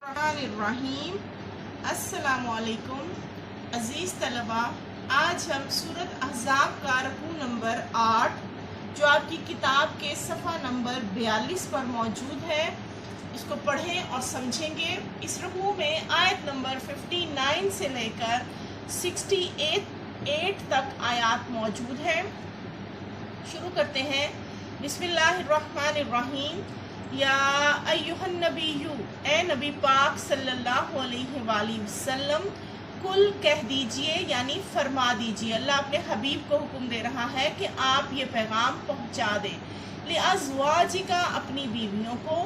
الرحیم السلام علیکم عزیز طلبہ، آج ہم سورۃ احزاب کا رکوع نمبر 8 جو آپ کی کتاب کے صفحہ نمبر 42 پر موجود ہے اس کو پڑھیں اور سمجھیں گے۔ اس رکوع میں آیت نمبر 59 سے لے کر 68 تک آیات موجود ہے۔ شروع کرتے ہیں۔ بسم اللہ الرحمن الرحیم۔ یا ایہا النبی، اے نبی پاک صلی اللہ علیہ وآلہ وسلم، کل کہہ دیجئے یعنی فرما دیجئے، اللہ اپنے حبیب کو حکم دے رہا ہے کہ آپ یہ پیغام پہنچا دیں، لِأَزْوَاجِكَ اپنی بیویوں کو،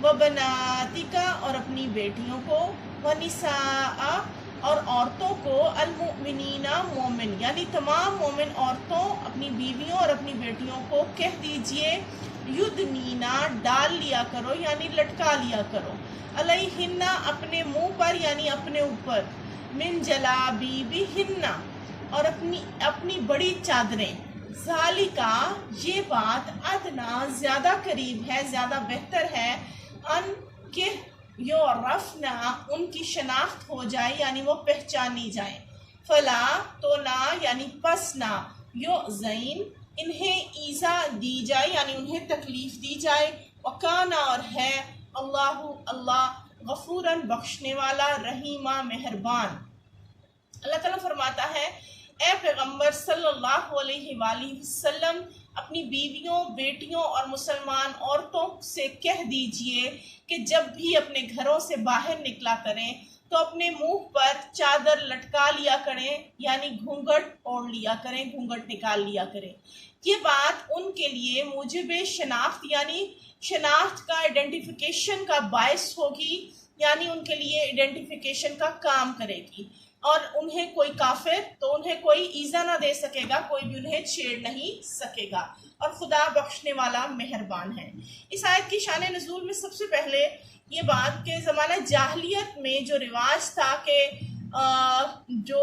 وَبَنَاتِكَ اور اپنی بیٹیوں کو، وَنِسَاءَ اور عورتوں کو، المؤمنین مومن یعنی تمام مومن عورتوں اپنی بیویوں اور اپنی بیٹیوں کو کہہ دیجئے، یدنینا ڈال لیا کرو یعنی لٹکا لیا کرو، علیہن اپنے منہ پر یعنی اپنے اوپر، من جلابیبہن اور اپنی بڑی چادریں، ذالکا یہ بات، ادنا زیادہ قریب ہے، زیادہ بہتر ہے، ان کہ یعرفنا ان کی شناخت ہو جائے یعنی وہ پہچانی جائیں، فلا تو نہ یعنی پس نہ، یؤذین انہیں ایذا دی جائے یعنی انہیں تکلیف دی جائے، وکانا اور ہے اللہ غفوراً بخشنے والا، رحیمہ مہربان۔ اللہ تعالیٰ فرماتا ہے، اے پیغمبر صلی اللہ علیہ وآلہ وسلم، اپنی بیویوں، بیٹیوں اور مسلمان عورتوں سے کہہ دیجئے کہ جب بھی اپنے گھروں سے باہر نکلا کریں تو اپنے منہ پر چادر لٹکا لیا کریں یعنی گھونگھٹ اوڑھ لیا کریں، گھونگھٹ نکال لیا کریں۔ یہ بات ان کے لیے موجب شناخت یعنی شناخت کا آئیڈینٹیفیکیشن کا باعث ہوگی، یعنی ان کے لیے آئیڈینٹیفیکیشن کا کام کرے گی، اور انہیں کوئی کافر تو انہیں کوئی ایذا نہ دے سکے گا، کوئی بھی انہیں چھیڑ نہیں سکے گا، اور خدا بخشنے والا مہربان ہے۔ اس آیت کی شان نزول میں سب سے پہلے یہ بات کہ زمانہ جاہلیت میں جو رواج تھا کہ جو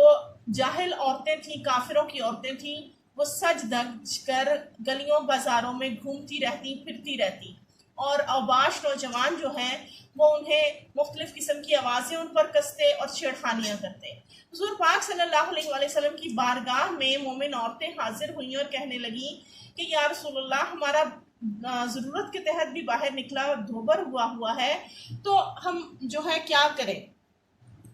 جاہل عورتیں تھیں، کافروں کی عورتیں تھیں، وہ سج دج کر گلیوں بازاروں میں گھومتی رہتی، پھرتی رہتی، اور اوباش نوجوان جو ہیں وہ انہیں مختلف قسم کی آوازیں ان پر کستے اور چھیڑخانیاں کرتے۔ حضور پاک صلی اللہ علیہ وآلہ وسلم کی بارگاہ میں مومن عورتیں حاضر ہوئیں اور کہنے لگیں کہ یا رسول اللہ، ہمارا ضرورت کے تحت بھی باہر نکلا اور دھوبر ہوا ہے، تو ہم جو ہے کیا کریں؟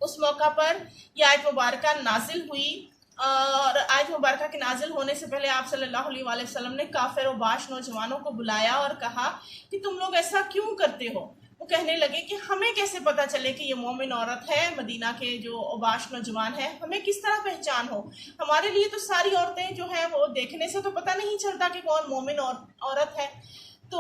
اس موقع پر یہ آیت مبارکہ نازل ہوئی، اور آیت مبارکہ کے نازل ہونے سے پہلے آپ صلی اللہ علیہ وآلہ وسلم نے کافر و باش نوجوانوں کو بلایا اور کہا کہ تم لوگ ایسا کیوں کرتے ہو؟ وہ کہنے لگے کہ ہمیں کیسے پتہ چلے کہ یہ مومن عورت ہے، مدینہ کے جو اوباش نوجوان ہے، ہمیں کس طرح پہچان ہو؟ ہمارے لیے تو ساری عورتیں جو ہیں وہ دیکھنے سے تو پتہ نہیں چلتا کہ کون مومن عورت ہے، تو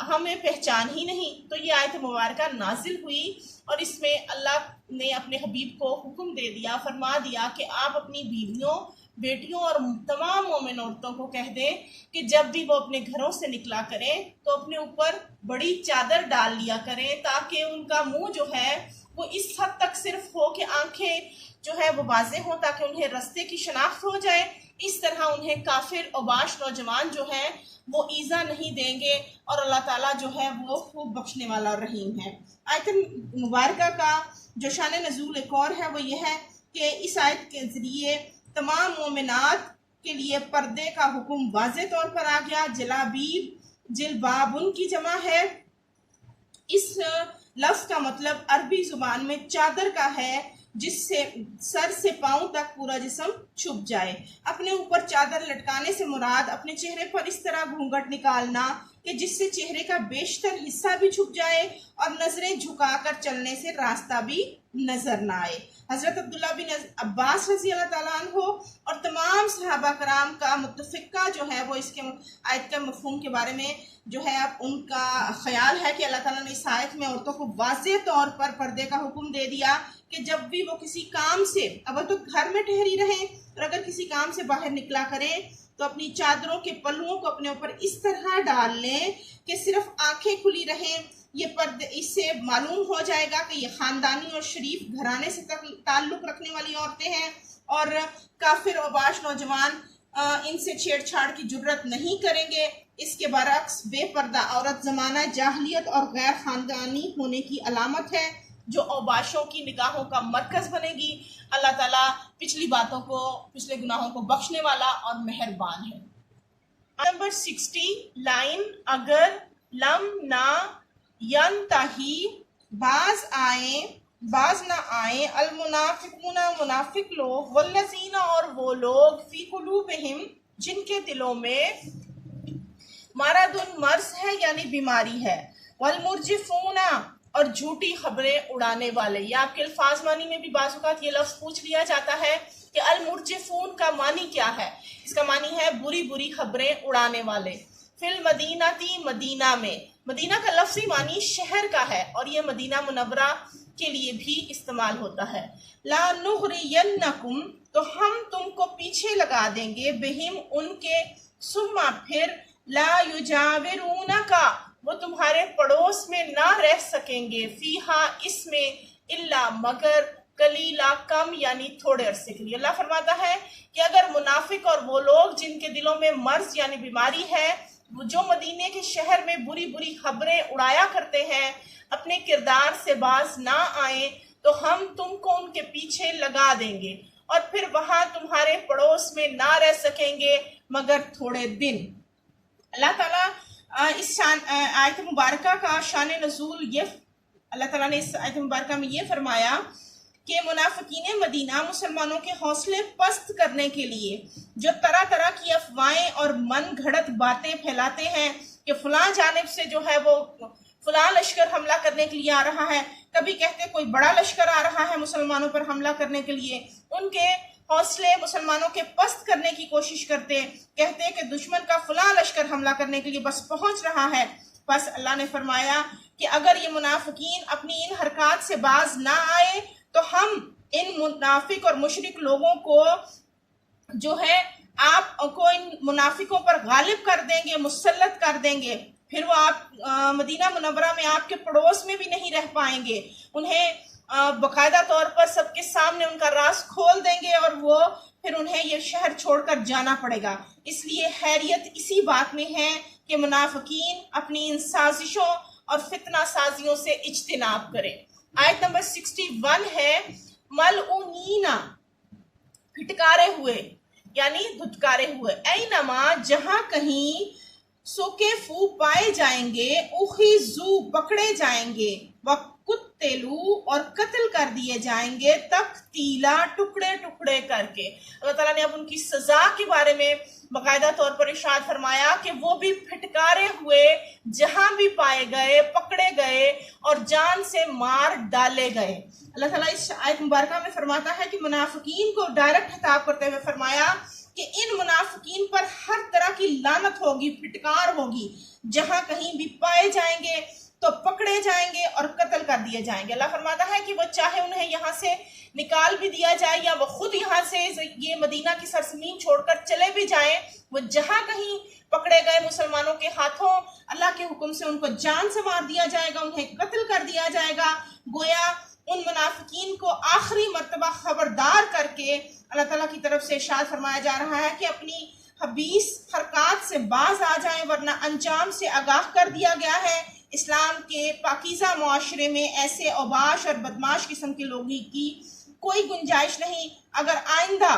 ہمیں پہچان ہی نہیں۔ تو یہ آیت مبارکہ نازل ہوئی اور اس میں اللہ نے اپنے حبیب کو حکم دے دیا، فرما دیا کہ آپ اپنی بیویوں، بیٹیوں اور تمام مومن عورتوں کو کہہ دیں کہ جب بھی وہ اپنے گھروں سے نکلا کریں تو اپنے اوپر بڑی چادر ڈال لیا کریں، تاکہ ان کا منہ جو ہے وہ اس حد تک صرف ہو کہ آنکھیں جو ہے وہ واضح ہوں، تاکہ انہیں رستے کی شناخت ہو جائے۔ اس طرح انہیں کافر اوباش نوجوان جو ہیں وہ ایذا نہیں دیں گے، اور اللہ تعالیٰ جو ہے وہ خوب بخشنے والا اور رحیم ہے۔ آیت مبارکہ کا جو شان نزول ایک اور ہے وہ یہ ہے کہ اس آیت کے ذریعے تمام مومنات کے لیے پردے کا حکم واضح طور پر آ گیا۔ جلابیب جلبابن کی جمع ہے۔ اس لفظ کا مطلب عربی زبان میں چادر کا ہے جس سے سر سے پاؤں تک پورا جسم چھپ جائے۔ اپنے اوپر چادر لٹکانے سے مراد اپنے چہرے پر اس طرح گھونگھٹ نکالنا کہ جس سے چہرے کا بیشتر حصہ بھی چھپ جائے اور نظریں جھکا کر چلنے سے راستہ بھی نظر نہ آئے۔ حضرت عبداللہ بن عباس رضی اللہ تعالیٰ عنہ اور تمام صحابہ کرام کا متفقہ جو ہے وہ اس کے آیت کے مفہوم کے بارے میں جو ہے اب ان کا خیال ہے کہ اللہ تعالیٰ نے اس آیت میں عورتوں کو واضح طور پر پردے کا حکم دے دیا کہ جب بھی وہ کسی کام سے، اول تو گھر میں ٹھہری رہیں، اور اگر کسی کام سے باہر نکلا کریں تو اپنی چادروں کے پلوؤں کو اپنے اوپر اس طرح ڈال لیں کہ صرف آنکھیں کھلی رہیں۔ یہ پردے، اس سے معلوم ہو جائے گا کہ یہ خاندانی اور شریف گھرانے سے تعلق رکھنے والی عورتیں ہیں، اور کافر اوباش نوجوان ان سے چھیڑ چھاڑ کی جرت نہیں کریں گے۔ اس کے برعکس بے پردہ عورت زمانہ جاہلیت اور غیر خاندانی ہونے کی علامت ہے۔ جو اوباشوں کی نگاہوں کا مرکز بنے گی۔ اللہ تعالیٰ پچھلی باتوں کو، پچھلے گناہوں کو بخشنے والا اور مہربان ہے۔ نمبر 60 لائن، اگر لم نہ ینتہی باز نہ آئیں المنافقون منافق لوگ والذین اور وہ لوگ فی قلوبہم جن کے دلوں میں مرض مرض ہے یعنی بیماری ہے، والمرجفون اور جھوٹی خبریں اڑانے والے۔ یا آپ کے الفاظ معنی میں بھی بعض اوقات یہ لفظ پوچھ لیا جاتا ہے کہ المرجفون کا معنی کیا ہے؟ اس کا معنی ہے بری بری خبریں اڑانے والے۔ فی المدینتی مدینہ میں، مدینہ کا لفظی معنی شہر کا ہے اور یہ مدینہ منورہ کے لیے بھی استعمال ہوتا ہے۔ لا نغرینکم تو ہم تم کو پیچھے لگا دیں گے، بہم ان کے، ثم پھر لا یجاورونکا وہ تمہارے پڑوس میں نہ رہ سکیں گے، فیہا اس میں، الا مگر، قلیلا کم یعنی تھوڑے عرصے کے لیے۔ اللہ فرماتا ہے کہ اگر منافق اور وہ لوگ جن کے دلوں میں مرض یعنی بیماری ہے، وہ جو مدینے کے شہر میں بری بری خبریں اڑایا کرتے ہیں، اپنے کردار سے باز نہ آئیں تو ہم تم کو ان کے پیچھے لگا دیں گے اور پھر وہاں تمہارے پڑوس میں نہ رہ سکیں گے مگر تھوڑے دن۔ اللہ تعالیٰ اس آیت مبارکہ کا شان نزول یہ اللہ تعالیٰ نے اس آیت مبارکہ میں یہ فرمایا کہ منافقین مدینہ مسلمانوں کے حوصلے پست کرنے کے لیے جو طرح طرح کی افواہیں اور من گھڑت باتیں پھیلاتے ہیں کہ فلاں جانب سے جو ہے وہ فلاں لشکر حملہ کرنے کے لیے آ رہا ہے، کبھی کہتے کوئی بڑا لشکر آ رہا ہے مسلمانوں پر حملہ کرنے کے لیے، ان کے حوصلے مسلمانوں کے پست کرنے کی کوشش کرتے، کہتے کہ دشمن کا فلاں لشکر حملہ کرنے کے لیے بس پہنچ رہا ہے۔ بس اللہ نے فرمایا کہ اگر یہ منافقین اپنی ان حرکات سے باز نہ آئے تو ہم ان منافق اور مشرک لوگوں کو جو ہے آپ کو ان منافقوں پر غالب کر دیں گے، مسلط کر دیں گے، پھر وہ آپ مدینہ منورہ میں آپ کے پڑوس میں بھی نہیں رہ پائیں گے، انہیں باقاعدہ طور پر سب کے سامنے ان کا راز کھول دیں گے اور وہ پھر انہیں یہ شہر چھوڑ کر جانا پڑے گا۔ اس لیے خیریت اسی بات میں ہے کہ منافقین اپنی ان سازشوں اور فتنہ سازیوں سے اجتناب کریں۔ آیت نمبر 61 ہے ملعونین پھٹکارے ہوئے یعنی دھتکارے ہوئے، اینما جہاں کہیں سوکیفو پائے جائیں گے، اخذو پکڑے جائیں گے، وقتلو اور قتل کر دیے جائیں گے، تقتیلا ٹکڑے ٹکڑے کر کے۔ اللہ تعالیٰ نے اب ان کی سزا کے بارے میں باقاعدہ طور پر ارشاد فرمایا کہ وہ بھی پھٹکارے ہوئے جہاں بھی پائے گئے، پکڑے گئے اور جان سے مار ڈالے گئے۔ اللہ تعالیٰ اس آیت مبارکہ میں فرماتا ہے کہ منافقین کو ڈائریکٹ خطاب کرتے ہوئے فرمایا کہ ان منافقین پر ہر طرح کی لعنت ہوگی، پھٹکار ہوگی، جہاں کہیں بھی پائے جائیں گے تو پکڑے جائیں گے اور قتل کر دیے جائیں گے۔ اللہ فرماتا ہے کہ وہ چاہے انہیں یہاں سے نکال بھی دیا جائے یا وہ خود یہاں سے یہ مدینہ کی سرزمین چھوڑ کر چلے بھی جائیں، وہ جہاں کہیں پکڑے گئے مسلمانوں کے ہاتھوں اللہ کے حکم سے ان کو جان سے مار دیا جائے گا، انہیں قتل کر دیا جائے گا۔ گویا ان منافقین کو آخری مرتبہ خبردار کر کے اللہ تعالیٰ کی طرف سے ارشاد فرمایا جا رہا ہے کہ اپنی خبیث حرکات سے باز آ جائیں ورنہ انجام سے آگاہ کر دیا گیا ہے۔ اسلام کے پاکیزہ معاشرے میں ایسے اوباش اور بدماش قسم کے لوگوں کی کوئی گنجائش نہیں۔ اگر آئندہ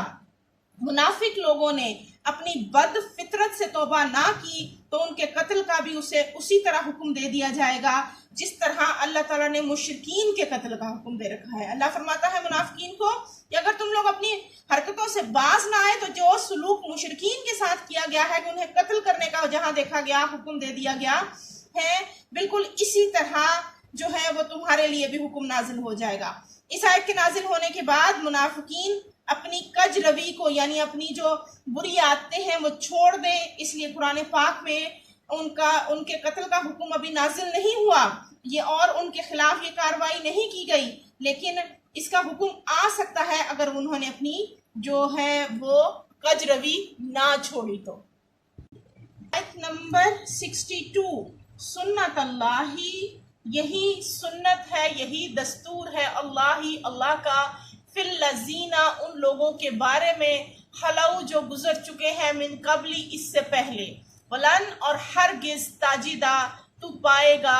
منافق لوگوں نے اپنی بد فطرت سے توبہ نہ کی تو ان کے قتل کا بھی اسے اسی طرح حکم دے دیا جائے گا جس طرح اللہ تعالیٰ نے مشرکین کے قتل کا حکم دے رکھا ہے۔ اللہ فرماتا ہے منافقین کو کہ اگر تم لوگ اپنی حرکتوں سے باز نہ آئے تو جو سلوک مشرکین کے ساتھ کیا گیا ہے کہ انہیں قتل کرنے کا جہاں دیکھا گیا حکم دے دیا گیا ہے، بالکل اسی طرح جو ہے وہ تمہارے لیے بھی حکم نازل ہو جائے گا۔ اس آیت کے نازل ہونے کے بعد منافقین اپنی کج روی کو یعنی اپنی جو بری عادتیں ہیں وہ چھوڑ دیں، اس لیے قرآن پاک میں ان کے قتل کا حکم ابھی نازل نہیں ہوا اور ان کے خلاف یہ کاروائی نہیں کی گئی، لیکن اس کا حکم آ سکتا ہے اگر انہوں نے اپنی جو ہے وہ کج روی نہ چھوڑی تو۔ آیت نمبر 62 سنت اللہ، یہی سنت ہے، یہی دستور ہے اللہ کا، فی الذین ان لوگوں کے بارے میں، خلو جو گزر چکے ہیں، من قبلی اس سے پہلے، ولن اور ہرگز تاجدہ تو پائے گا،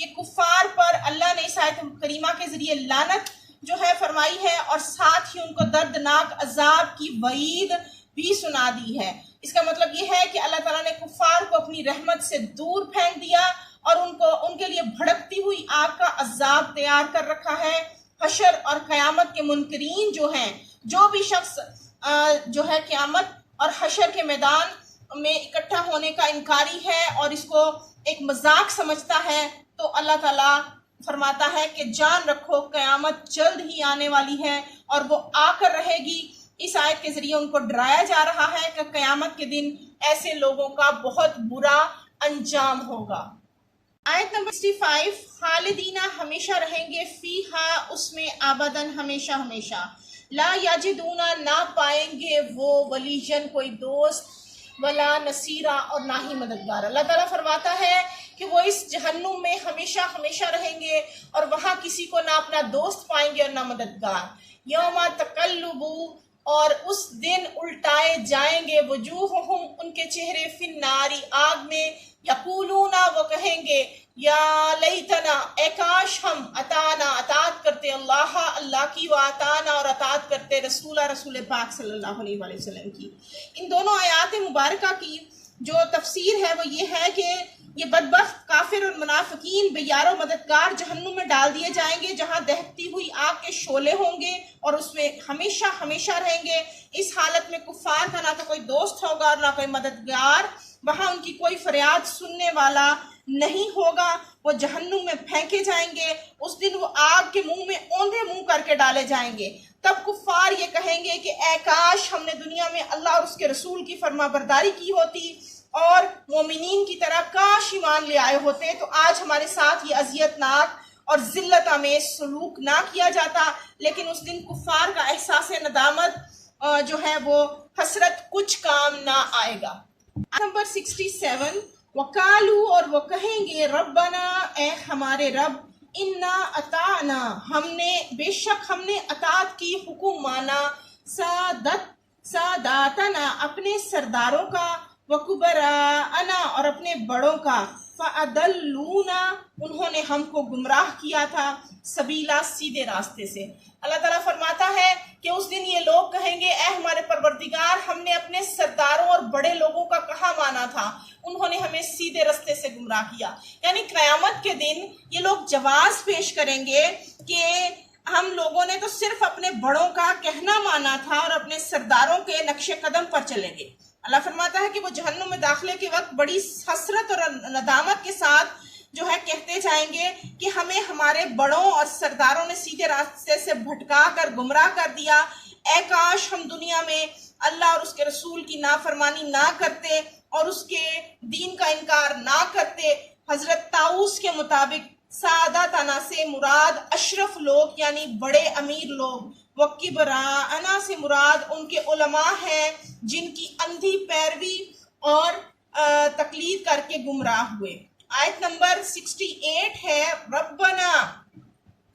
کہ کفار پر اللہ نے اس آیت کریمہ کے ذریعے لعنت جو ہے فرمائی ہے، اور ساتھ ہی ان کو دردناک عذاب کی وعید بھی سنا دی ہے۔ اس کا مطلب یہ ہے کہ اللہ تعالیٰ نے کفار کو اپنی رحمت سے دور پھینک دیا اور ان کے لیے بھڑکتی ہوئی آگ کا عذاب تیار کر رکھا ہے۔ حشر اور قیامت کے منکرین جو ہیں، جو بھی شخص جو ہے قیامت اور حشر کے میدان میں اکٹھا ہونے کا انکاری ہے اور اس کو ایک مذاق سمجھتا ہے، تو اللہ تعالیٰ فرماتا ہے کہ جان رکھو قیامت جلد ہی آنے والی ہے اور وہ آ کر رہے گی۔ اس آیت کے ذریعے ان کو ڈرایا جا رہا ہے کہ قیامت کے دن ایسے لوگوں کا بہت برا انجام ہوگا۔ آیت نمبر 65، خالدینہ ہمیشہ رہیں گے، فیہا اس میں، آبدن ہمیشہ ہمیشہ، لا یجدون نہ پائیں گے وہ ولیجن کوئی دوست، ولا نصیرہ اور نہ ہی مددگار۔ اللہ تعالیٰ فرماتا ہے کہ وہ اس جہنم میں ہمیشہ ہمیشہ رہیں گے اور وہاں کسی کو نہ اپنا دوست پائیں گے اور نہ مددگار۔ یوم تقلب، اور اس دن الٹائے جائیں گے، وجوہہم ان کے چہرے، فی النار آگ میں، یقولون وہ کہیں گے، یا لیتنا اے کاش ہم، اتانا اطاعت کرتے اللہ کی، و اتانا اور اطاعت کرتے رسول پاک صلی اللہ علیہ وآلہ وسلم کی۔ ان دونوں آیات مبارکہ کی جو تفسیر ہے وہ یہ ہے کہ یہ بدبخت کافر اور منافقین بے یار و مددگار جہنم میں ڈال دیے جائیں گے، جہاں دہتی ہوئی آگ کے شعلے ہوں گے اور اس میں ہمیشہ ہمیشہ رہیں گے۔ اس حالت میں کفار کا نہ تو کوئی دوست ہوگا اور نہ کوئی مددگار، وہاں ان کی کوئی فریاد سننے والا نہیں ہوگا، وہ جہنم میں پھینکے جائیں گے۔ اس دن وہ آگ کے منہ میں اوندھے منہ کر کے ڈالے جائیں گے۔ تب کفار یہ کہیں گے کہ اے کاش ہم نے دنیا میں اللہ اور اس کے رسول کی فرما برداری کی ہوتی اور مومنین کی طرح کاش ایمان لے آئے ہوتے، تو آج ہمارے ساتھ یہ اذیت ناک اور ذلت آمیز سلوک نہ کیا جاتا۔ لیکن اس دن کفار کا احساس ندامت جو ہے وہ حسرت کچھ کام نہ آئے گا۔ نمبر 67، وقالو اور وہ کہیں گے، ربنا اے ہمارے رب، انا اطعنا ہم نے، بے شک ہم نے اطاعت کی، حکم مانا، ساداتنا اپنے سرداروں کا، وکبراءنا اور اپنے بڑوں کا، فَأَضَلُّونَا انہوں نے ہم کو گمراہ کیا تھا، سبیلا سیدھے راستے سے۔ اللہ تعالیٰ فرماتا ہے کہ اس دن یہ لوگ کہیں گے، اے ہمارے پروردگار ہم نے اپنے سرداروں اور بڑے لوگوں کا کہاں مانا تھا، انہوں نے ہمیں سیدھے راستے سے گمراہ کیا۔ یعنی قیامت کے دن یہ لوگ جواز پیش کریں گے کہ ہم لوگوں نے تو صرف اپنے بڑوں کا کہنا مانا تھا اور اپنے سرداروں کے نقش قدم پر چلیں گے۔ اللہ فرماتا ہے کہ وہ جہنم میں داخلے کے وقت بڑی حسرت اور ندامت کے ساتھ جو ہے کہتے جائیں گے کہ ہمیں ہمارے بڑوں اور سرداروں نے سیدھے راستے سے بھٹکا کر گمراہ کر دیا۔ اے کاش ہم دنیا میں اللہ اور اس کے رسول کی نافرمانی نہ کرتے اور اس کے دین کا انکار نہ کرتے۔ حضرت طاؤس کے مطابق ساداتنا سے مراد اشرف لوگ یعنی بڑے امیر لوگ، وکبراءنا سے مراد ان کے علماء ہیں جن کی اندھی پیروی اور تقلید کر کے گمراہ ہوئے۔ آیت نمبر 68 ہے، ربنا،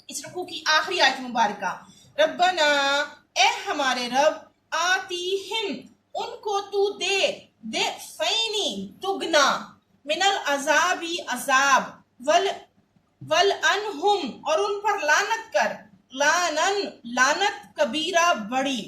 اس رکوع کی آخری آیت مبارکہ، ربنا اے ہمارے رب، آتیہم ان کو تو دے فینی دگنا، من العذابی عذاب، ولعنہم اور ان پر لعنت کر، لعنت کبیرہ بڑی۔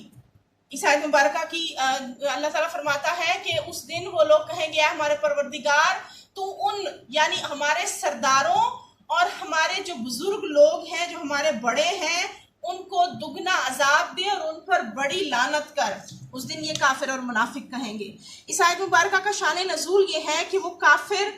اس آیت مبارکہ کی اللہ تعالیٰ فرماتا ہے کہ اس دن وہ لوگ کہیں گے، اے ہمارے پروردگار تو ان یعنی ہمارے سرداروں اور ہمارے جو بزرگ لوگ ہیں جو ہمارے بڑے ہیں ان کو دگنا عذاب دے اور ان پر بڑی لعنت کر۔ اس دن یہ کافر اور منافق کہیں گے۔ اس آیت مبارکہ کا شان نزول یہ ہے کہ وہ کافر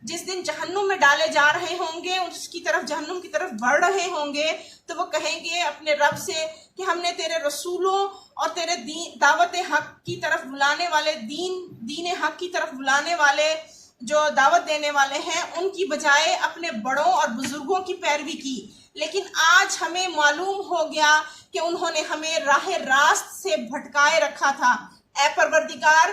جس دن جہنم میں ڈالے جا رہے ہوں گے، اس کی طرف جہنم کی طرف بڑھ رہے ہوں گے، تو وہ کہیں گے اپنے رب سے کہ ہم نے تیرے رسولوں اور تیرے دعوت حق کی طرف بلانے والے دین حق کی طرف بلانے والے جو دعوت دینے والے ہیں ان کی بجائے اپنے بڑوں اور بزرگوں کی پیروی کی، لیکن آج ہمیں معلوم ہو گیا کہ انہوں نے ہمیں راہ راست سے بھٹکائے رکھا تھا۔ اے پروردگار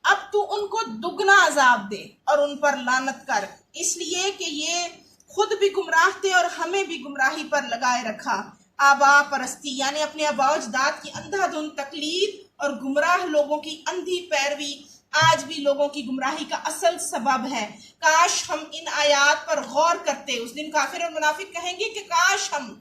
اب تو ان کو دگنا عذاب دے اور ان پر لعنت کر، اس لیے کہ یہ خود بھی گمراہ تھے اور ہمیں بھی گمراہی پر لگائے رکھا۔ آبا پرستی یعنی اپنے آباء و اجداد کی اندھا دھند تقلید اور گمراہ لوگوں کی اندھی پیروی آج بھی لوگوں کی گمراہی کا اصل سبب ہے۔ کاش ہم ان آیات پر غور کرتے۔ اس دن کافر اور منافق کہیں گے کہ کاش ہم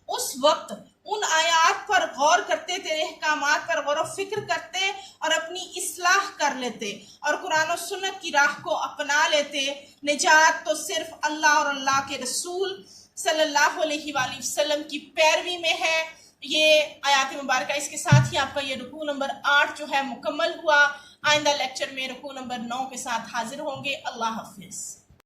اس وقت ان آیات پر غور کرتے، تیرے احکامات پر غور و فکر کرتے اور اپنی اصلاح کر لیتے اور قرآن و سنت کی راہ کو اپنا لیتے۔ نجات تو صرف اللہ اور اللہ کے رسول صلی اللہ علیہ وآلہ وسلم کی پیروی میں ہے۔ یہ آیات مبارکہ، اس کے ساتھ ہی آپ کا یہ رکوع نمبر 8 جو ہے مکمل ہوا۔ آئندہ لیکچر میں رکوع نمبر 9 کے ساتھ حاضر ہوں گے۔ اللہ حافظ۔